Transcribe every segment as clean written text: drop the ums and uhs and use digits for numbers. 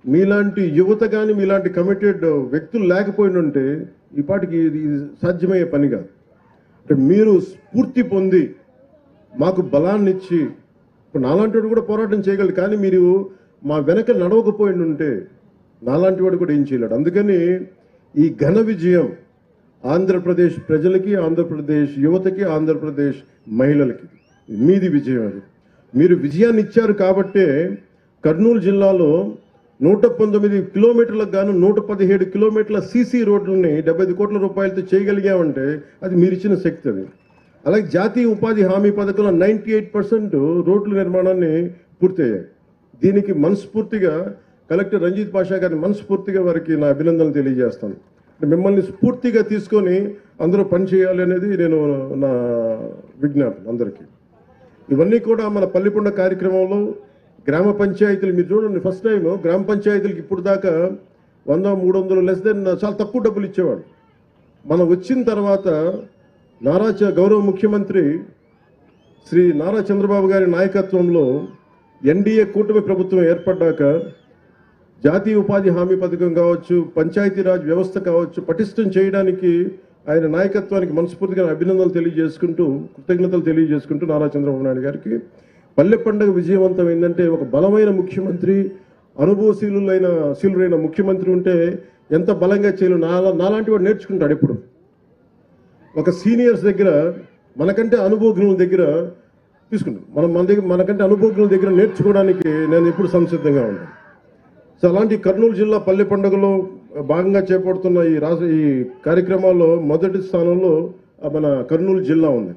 మీలాంటి యువత కానీ మీలాంటి కమిటెడ్ వ్యక్తులు లేకపోయినుంటే ఈ పాటికి ఇది సాధ్యమయ్యే పని కాదు. అంటే మీరు స్ఫూర్తి పొంది మాకు బలాన్ని ఇచ్చి ఇప్పుడు నాలాంటి వాడు కూడా పోరాటం చేయగలడు, కానీ మీరు మా వెనక నడవకపోయినుంటే నాలాంటి వాడు కూడా ఏం చేయలేడు. అందుకని ఈ ఘన విజయం ఆంధ్రప్రదేశ్ ప్రజలకి, ఆంధ్రప్రదేశ్ యువతకి, ఆంధ్రప్రదేశ్ మహిళలకి మీది విజయం. అది మీరు విజయాన్ని ఇచ్చారు కాబట్టే కర్నూలు జిల్లాలో 119 కిలోమీటర్లకు గాను 117 కిలోమీటర్ల సీసీ రోడ్లని 75 కోట్ల రూపాయలతో చేయగలిగామంటే అది మీరు ఇచ్చిన శక్తి. అది అలాగే జాతీయ ఉపాధి హామీ పథకంలో 98% రోడ్ల నిర్మాణాన్ని పూర్తయ్యాయి. దీనికి మనస్ఫూర్తిగా కలెక్టర్ రంజిత్ పాషా గారిని మనస్ఫూర్తిగా వారికి నా అభినందనలు తెలియజేస్తాను. మిమ్మల్ని స్ఫూర్తిగా తీసుకొని అందరూ పనిచేయాలి అనేది నేను నా విజ్ఞాపన అందరికీ. ఇవన్నీ కూడా మన పల్లిపొండ కార్యక్రమంలో గ్రామ పంచాయతీలు మీరు చూడండి, ఫస్ట్ టైం గ్రామ పంచాయతీలకు ఇప్పుడు దాకా 100-300 లెస్ దెన్ చాలా తక్కువ డబ్బులు ఇచ్చేవాడు. మనం వచ్చిన తర్వాత గౌరవ ముఖ్యమంత్రి శ్రీ నారా చంద్రబాబు గారి నాయకత్వంలో ఎన్డీఏ కూటమి ప్రభుత్వం ఏర్పడ్డాక జాతీయ ఉపాధి హామీ పథకం కావచ్చు, పంచాయతీరాజ్ వ్యవస్థ కావచ్చు, పటిష్టం చేయడానికి ఆయన నాయకత్వానికి మనస్ఫూర్తిగా అభినందనలు తెలియజేసుకుంటూ, కృతజ్ఞతలు తెలియజేసుకుంటూ నారా చంద్రబాబు నాయుడు గారికి పల్లె పండుగ విజయవంతమైందంటే ఒక బలమైన ముఖ్యమంత్రి, అనుభవశీలురైన ముఖ్యమంత్రి ఉంటే ఎంత బలంగా చేయలేదు. నాలాంటి వాడు నేర్చుకుంటాడు. ఎప్పుడు ఒక సీనియర్స్ దగ్గర మనకంటే అనుభవజ్ఞుల దగ్గర తీసుకుంటాం. మనకంటే అనుభవజ్ఞుల దగ్గర నేర్చుకోవడానికి నేను ఎప్పుడు సంసిద్ధంగా ఉన్నాను. సో అలాంటి కర్నూలు జిల్లా పల్లె పండుగలో భాగంగా చేపడుతున్న ఈ కార్యక్రమాల్లో మొదటి స్థానంలో మన కర్నూలు జిల్లా ఉంది.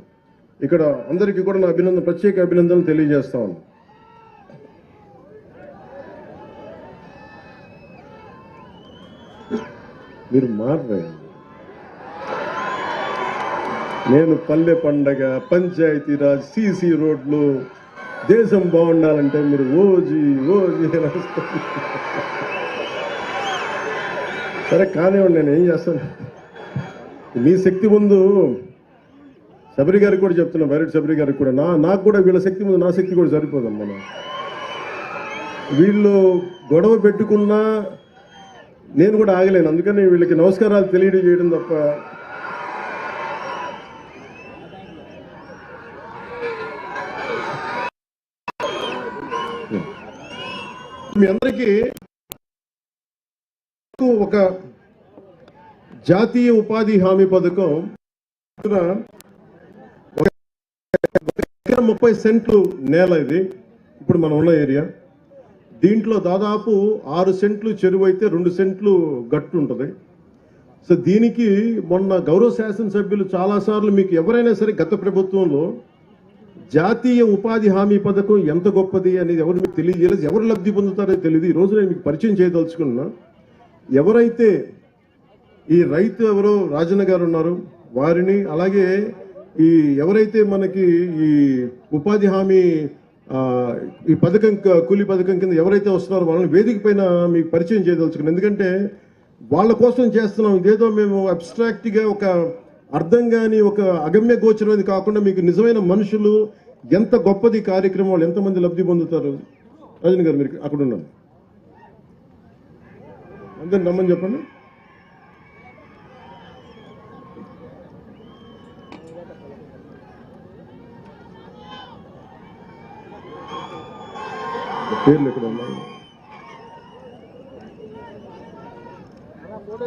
ఇక్కడ అందరికీ కూడా నా ప్రత్యేక అభినందనలు తెలియజేస్తా ఉన్నాను. మీరు మారరే, నేను పల్లె పండగ, పంచాయతీరాజ్, సీసీ రోడ్లు, దేశం బాగుండాలంటే మీరు ఓజీ సరే కానివ్వండి, నేను ఏం చేస్తాను. మీ శక్తి ముందు శబరి గారికి కూడా చెప్తున్నా, బైరెడ్డి శబరి గారికి కూడా, నాకు కూడా వీళ్ళ శక్తి ముందు నా శక్తి కూడా సరిపోదమ్మా. వీళ్ళు గొడవ పెట్టుకున్నా నేను కూడా ఆగలేను. అందుకని వీళ్ళకి నమస్కారాలు తెలియజేయడం తప్ప మీ అందరికీ ఒక జాతీయ ఉపాధి హామీ పథకం 30 సెంట్లు నేల. ఇది ఇప్పుడు మనం ఉన్న ఏరియా. దీంట్లో దాదాపు 6 సెంట్లు చెరువు అయితే 2 సెంట్లు గట్టు ఉంటుంది. సో దీనికి మొన్న గౌరవ శాసనసభ్యులు చాలాసార్లు మీకు ఎవరైనా సరే గత ప్రభుత్వంలో జాతీయ ఉపాధి హామీ పథకం ఎంత గొప్పది అనేది ఎవరు మీకు తెలియజేయలేదు, ఎవరు లబ్ధి పొందుతారో తెలియదు. ఈ రోజు నేను మీకు పరిచయం చేయదలుచుకున్నా. ఎవరైతే ఈ రైతు ఎవరో రాజన్న గారు ఉన్నారు వారిని, అలాగే ఎవరైతే మనకి ఈ ఉపాధి హామీ ఈ పథకం కూలీ పథకం కింద ఎవరైతే వస్తున్నారో వాళ్ళని వేదిక పైన మీకు పరిచయం చేయదలుచుకున్నాను. ఎందుకంటే వాళ్ళ కోసం చేస్తున్నాం. ఇదేదో మేము అబ్స్ట్రాక్ట్గా ఒక అర్థం కాని ఒక అగమ్య గోచరమైనది కాకుండా మీకు నిజమైన మనుషులు, ఎంత గొప్పది కార్యక్రమం, వాళ్ళు ఎంతమంది లబ్ధి పొందుతారు. రాజన్ గారు మీరు అక్కడ ఉన్నాను, అందరిని నమ్మని చెప్పండి. పేర్లు ఎక్కడ ఉన్నాయి? ఫోటో